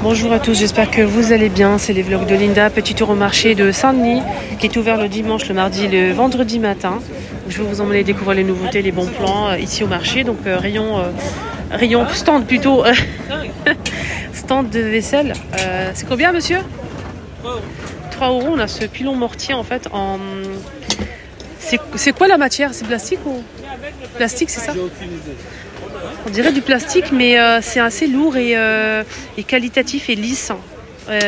Bonjour à tous, j'espère que vous allez bien. C'est les vlogs de Linda, petit tour au marché de Saint-Denis qui est ouvert le dimanche, le mardi, le vendredi matin. Je vais vous emmener découvrir les nouveautés, les bons plans ici au marché. Donc rayon stand plutôt, stand de vaisselle. C'est combien monsieur? 3 €. On a ce pilon mortier en fait en... C'est quoi la matière? C'est plastique ou... Plastique, c'est ça? On dirait du plastique, mais c'est assez lourd et qualitatif et lisse.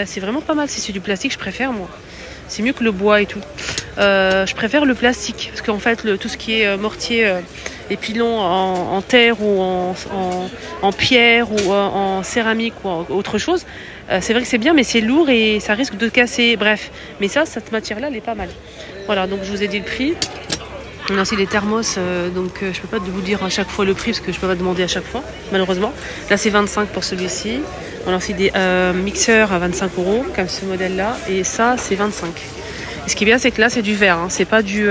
C'est vraiment pas mal. Si c'est du plastique, je préfère moi. C'est mieux que le bois et tout. Je préfère le plastique parce qu'en fait, tout ce qui est mortier et pilon en terre ou en pierre ou en céramique ou autre chose, c'est vrai que c'est bien, mais c'est lourd et ça risque de casser. Bref, mais cette matière-là, elle est pas mal. Voilà, donc je vous ai dit le prix. On a aussi des thermos, donc je ne peux pas vous dire à chaque fois le prix parce que je ne peux pas demander à chaque fois, malheureusement. Là, c'est 25 pour celui-ci. On a aussi des mixeurs à 25 €, comme ce modèle-là. Et ça, c'est 25. Et ce qui est bien, c'est que là, c'est du verre. Hein. C'est pas du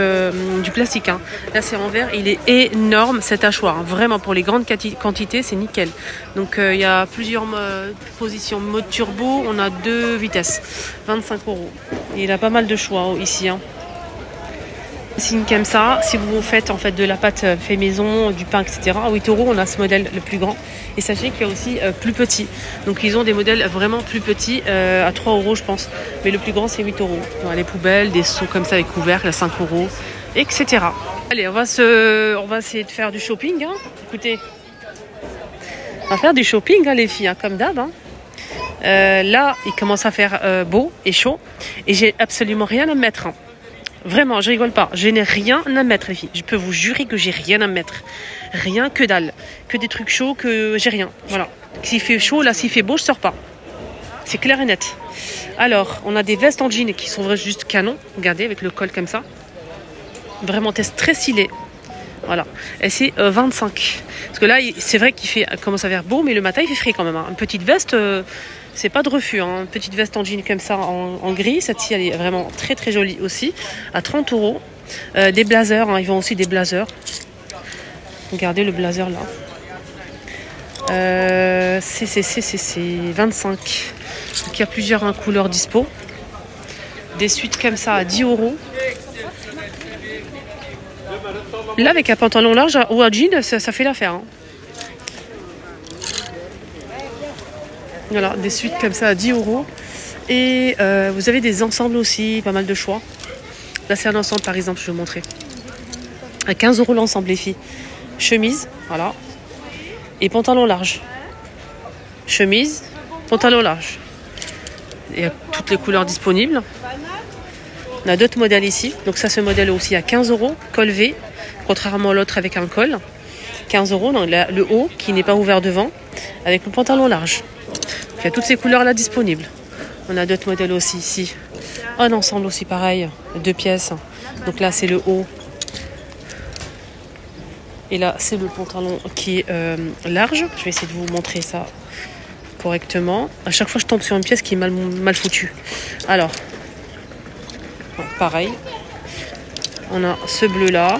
plastique. Hein. Là, c'est en verre. Il est énorme, cet hachoir. Hein. Vraiment, pour les grandes quantités, c'est nickel. Donc, il y a plusieurs positions. Mode turbo, on a 2 vitesses. 25 €. Et il a pas mal de choix ici. Hein. Signe comme ça, si vous faites en fait de la pâte fait maison, du pain, etc. À 8 €, on a ce modèle le plus grand. Et sachez qu'il y a aussi plus petit. Donc ils ont des modèles vraiment plus petits à 3 € je pense. Mais le plus grand c'est 8 €. Dans les poubelles, des seaux comme ça avec couvercle à 5 €, etc. Allez, on va essayer de faire du shopping. Hein. Écoutez, on va faire du shopping hein, les filles, hein, comme d'hab. Hein. Là, il commence à faire beau et chaud. Et j'ai absolument rien à mettre. Hein. Vraiment, je rigole pas. Je n'ai rien à mettre, les filles. Je peux vous jurer que j'ai rien à mettre. Rien que dalle. Que des trucs chauds, que j'ai rien. Voilà. S'il fait chaud, là, s'il fait beau, je sors pas. C'est clair et net. Alors, on a des vestes en jean qui sont juste canon. Regardez, avec le col comme ça. Vraiment, très stylé. Voilà. Et c'est 25. Parce que là, c'est vrai qu'il commence à faire beau, mais le matin, il fait frais quand même. Hein. Une petite veste... c'est pas de refus, hein. Une petite veste en jean comme ça en gris. Cette-ci, elle est vraiment très très jolie aussi. À 30 €. Des blazers, hein. Ils vendent aussi des blazers. Regardez le blazer là. C'est 25. Donc il y a plusieurs couleurs dispo. Des suites comme ça à 10 €. Là, avec un pantalon large ou un jean, ça fait l'affaire. Hein. Voilà, des suites comme ça à 10 €. Et vous avez des ensembles aussi, pas mal de choix. Là, c'est un ensemble, par exemple, je vais vous montrer. À 15 € l'ensemble, les filles. Chemise, voilà. Et pantalon large. Chemise, pantalon large. Il y a toutes les couleurs disponibles. On a d'autres modèles ici. Donc ça, ce modèle aussi à 15 €, col V. Contrairement à l'autre avec un col. 15 €, donc le haut qui n'est pas ouvert devant, avec le pantalon large. Il y a toutes ces couleurs là disponibles. On a d'autres modèles aussi ici. Un ensemble aussi pareil, 2 pièces. Donc là c'est le haut. Et là c'est le pantalon qui est large. Je vais essayer de vous montrer ça correctement. À chaque fois je tombe sur une pièce qui est mal foutue. Alors, bon, pareil. On a ce bleu là.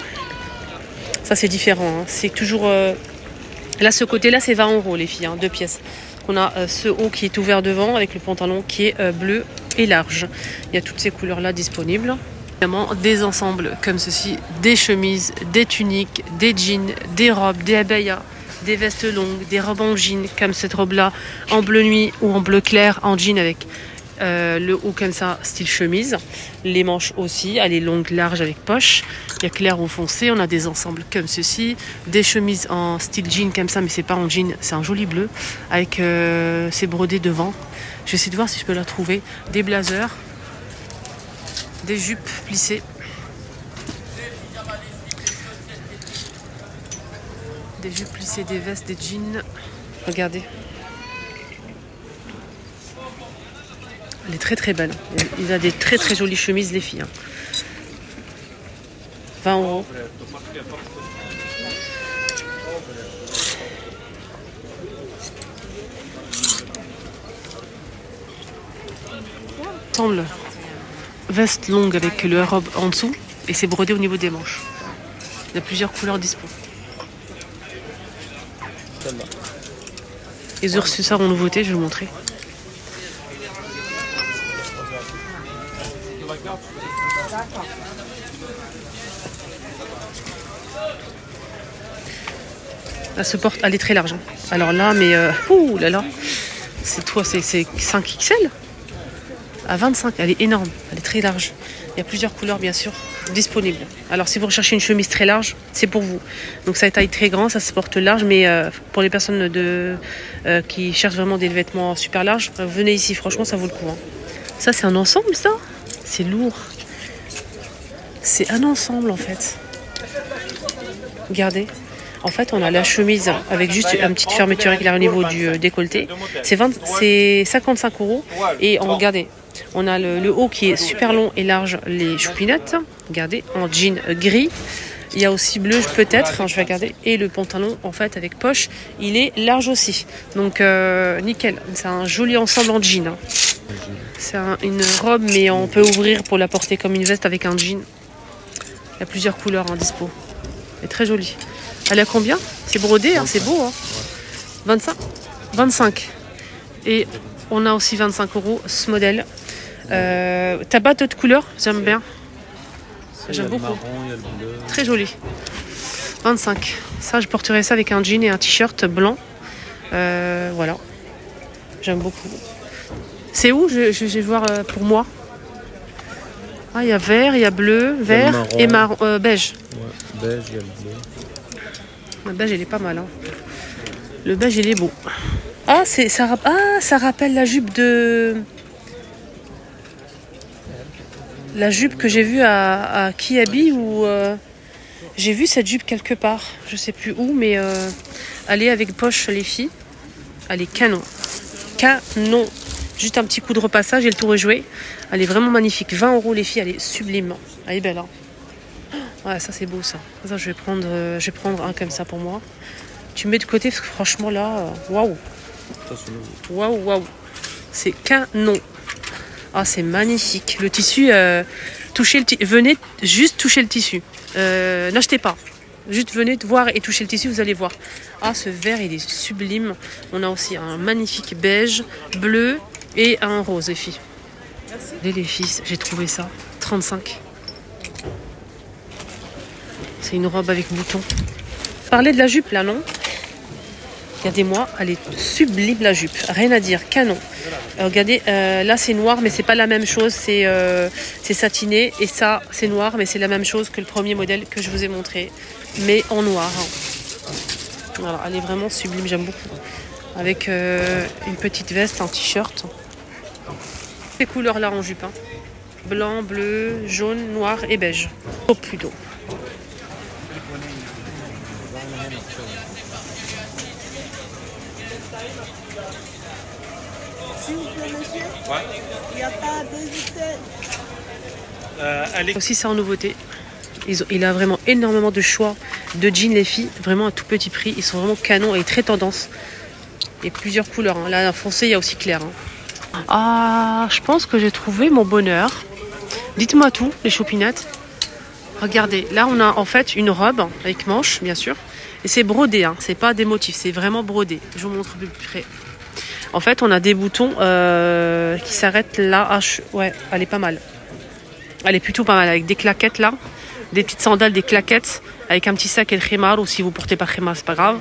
Ça c'est différent. Hein. C'est toujours... Là ce côté là c'est 20 € les filles, hein, 2 pièces. On a ce haut qui est ouvert devant avec le pantalon qui est bleu et large. Il y a toutes ces couleurs-là disponibles. Évidemment, des ensembles comme ceci, des chemises, des tuniques, des jeans, des robes, des abayas, des vestes longues, des robes en jean comme cette robe-là, en bleu nuit ou en bleu clair, en jean avec le haut comme ça, style chemise. Les manches aussi, elle est longue, large avec poche. Il y a clair ou foncé. On a des ensembles comme ceci. Des chemises en style jean comme ça, mais c'est pas en jean, c'est un joli bleu. Avec ces brodés devant. Je vais essayer de voir si je peux la trouver. Des blazers. Des jupes plissées. Des jupes plissées, des vestes, des jeans. Regardez. Elle est très très belle. Il a des très très jolies chemises les filles. 20 €. Ensemble. Veste longue avec le robe en dessous et c'est brodé au niveau des manches. Il y a plusieurs couleurs dispo. Les Ursusards en nouveauté, je vais vous montrer. Elle se porte, elle est très large. Hein. Alors là, mais ouh là là, c'est 5 XL à 25. Elle est énorme, elle est très large. Il y a plusieurs couleurs bien sûr disponibles. Alors si vous recherchez une chemise très large, c'est pour vous. Donc ça taille très grand, ça se porte large, mais pour les personnes qui cherchent vraiment des vêtements super larges, venez ici, franchement ça vaut le coup. Hein. Ça c'est un ensemble ça. C'est lourd. C'est un ensemble en fait. Regardez. En fait, on a la chemise avec juste une petite fermeture éclair au niveau du décolleté. C'est 55 €. Et regardez, on a le haut qui est super long et large, les choupinettes. Regardez, en jean gris. Il y a aussi bleu peut-être, enfin, je vais regarder. Et le pantalon, en fait, avec poche, il est large aussi. Donc, nickel. C'est un joli ensemble en jean. Hein. C'est une robe, mais on peut ouvrir pour la porter comme une veste avec un jean. Il y a plusieurs couleurs en dispo. Elle est très jolie. Elle est à combien? C'est brodé, hein, c'est beau. Hein. 25. Et on a aussi 25 € ce modèle. T'as pas d'autres couleurs? J'aime bien. J'aime beaucoup. Marron, il y a le bleu. Très joli. 25. Ça, je porterai ça avec un jean et un t-shirt blanc. Voilà. J'aime beaucoup. C'est où? Je vais voir pour moi. Ah, il y a vert, il y a bleu, vert et beige. Ouais, beige, il y a le bleu. Le beige, il est pas mal. Hein. Le beige, il est beau. Ah, ça rappelle la jupe la jupe que j'ai vue à Kiabi ou j'ai vu cette jupe quelque part. Je sais plus où, mais elle est avec poche les filles. Elle est canon. Canon. Juste un petit coup de repassage et le tour est joué. Elle est vraiment magnifique. 20 € les filles, elle est sublime. Elle est belle. Hein. Ouais, ça c'est beau ça. Ça je vais prendre un comme ça pour moi. Tu mets de côté parce que franchement là, waouh. Waouh. C'est canon. Ah, c'est magnifique. Le tissu, venez juste toucher le tissu. N'achetez pas. Juste venez voir et toucher le tissu, vous allez voir. Ah, ce vert, il est sublime. On a aussi un magnifique beige, bleu et un rose, les filles. Merci. Les filles, j'ai trouvé ça. 35. C'est une robe avec boutons. Parlez de la jupe là, non? Regardez-moi, elle est sublime la jupe. Rien à dire, canon. Regardez, là c'est noir, mais c'est pas la même chose. C'est satiné et ça c'est noir, mais c'est la même chose que le premier modèle que je vous ai montré, mais en noir. Voilà, elle est vraiment sublime, j'aime beaucoup. Avec une petite veste, un t-shirt. Ces couleurs là en jupe. Hein. Blanc, bleu, jaune, noir et beige. Au plus d'eau. S'il vous plaît, monsieur. Ouais. Il n'y a pas d'hésiter. Aussi, c'est en nouveauté. Il a vraiment énormément de choix de jeans, les filles. Vraiment à tout petit prix. Ils sont vraiment canons et très tendance. Et plusieurs couleurs. Hein. Là, foncé, il y a aussi clair. Hein. Ah, je pense que j'ai trouvé mon bonheur. Dites-moi tout, les choupinettes. Regardez, là, on a en fait une robe avec manches, bien sûr. Et c'est brodé, hein. C'est pas des motifs, c'est vraiment brodé. Je vous montre plus près. En fait, on a des boutons qui s'arrêtent là. Ah, ouais, elle est pas mal. Elle est plutôt pas mal, avec des claquettes là. Des petites sandales, des claquettes, avec un petit sac et le khimar, ou si vous portez pas khimar, c'est pas grave.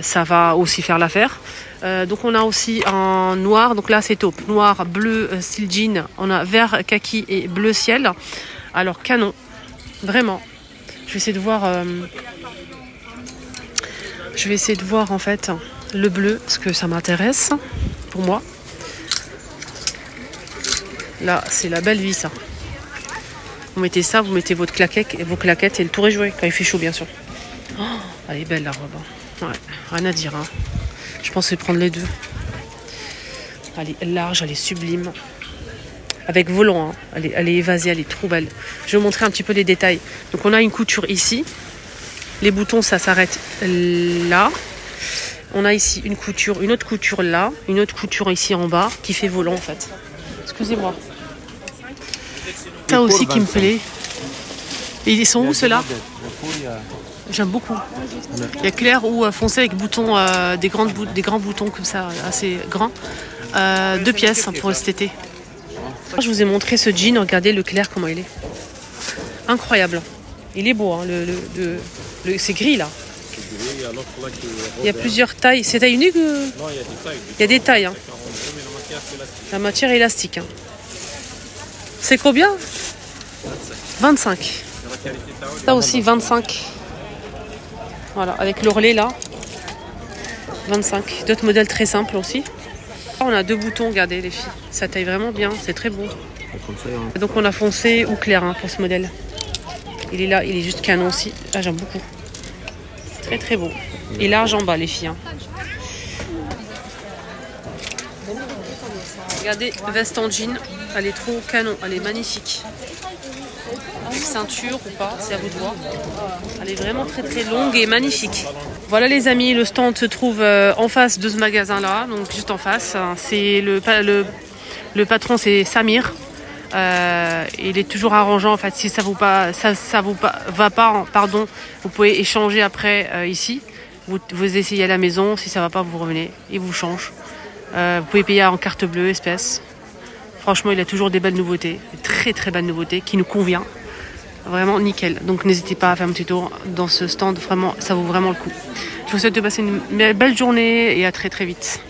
Ça va aussi faire l'affaire. Donc on a aussi en noir, donc là c'est taupe. Noir, bleu, style jean. On a vert, kaki et bleu ciel. Alors canon, vraiment. Je vais essayer de voir en fait le bleu, parce que ça m'intéresse pour moi. Là c'est la belle vie ça. Vous mettez ça, vous mettez vos claquettes et le tour est joué quand il fait chaud bien sûr. Oh, elle est belle la robe. Ouais, rien à dire. Hein. Je pensais prendre les deux. Elle est large, elle est sublime. Avec volant, hein. Elle est évasée, elle est trop belle. Je vais vous montrer un petit peu les détails. Donc on a une couture ici. Les boutons, ça s'arrête là. On a ici une autre couture là. Une autre couture ici en bas qui fait volant en fait. Excusez-moi. Ça aussi qui me plaît. Et ils sont où ceux-là? J'aime beaucoup. Il y a clair ou foncé avec boutons, des grands boutons comme ça, assez grands. 2 pièces pour cet été. Je vous ai montré ce jean, regardez le clair comment il est. Incroyable. Il est beau, hein, c'est gris là. y a l'autre là qui est Il y a plusieurs tailles. C'est taille unique Non, il y a des tailles. Il y a des tailles. Hein. 42, mais la matière, c'est élastique. La matière est élastique. Hein. C'est combien 25. La qualité Tao, Ça aussi, 25. Voilà, avec l'ourlet là. 25. D'autres modèles très simples aussi. On a 2 boutons, regardez les filles. Ça taille vraiment bien, c'est très beau. Donc on a foncé ou clair hein, pour ce modèle. Il est là, il est juste canon aussi. Ah, j'aime beaucoup. Très très beau. Et large en bas les filles. Hein. Regardez, veste en jean. Elle est trop canon, elle est magnifique. Avec ceinture ou pas, c'est à vous de voir. Elle est vraiment très très longue et magnifique. Voilà les amis, le stand se trouve en face de ce magasin là, donc juste en face. C'est le patron, c'est Samir. Il est toujours arrangeant en fait. Si ça vous va pas, pardon, vous pouvez échanger après ici. Vous essayez à la maison. Si ça va pas, vous revenez. Il vous change. Vous pouvez payer en carte bleue, espèce. Franchement, il a toujours des belles nouveautés, des très très belles nouveautés qui nous convient. Vraiment nickel. Donc n'hésitez pas à faire un petit tour dans ce stand. Vraiment, ça vaut vraiment le coup. Je vous souhaite de passer une belle journée et à très très vite.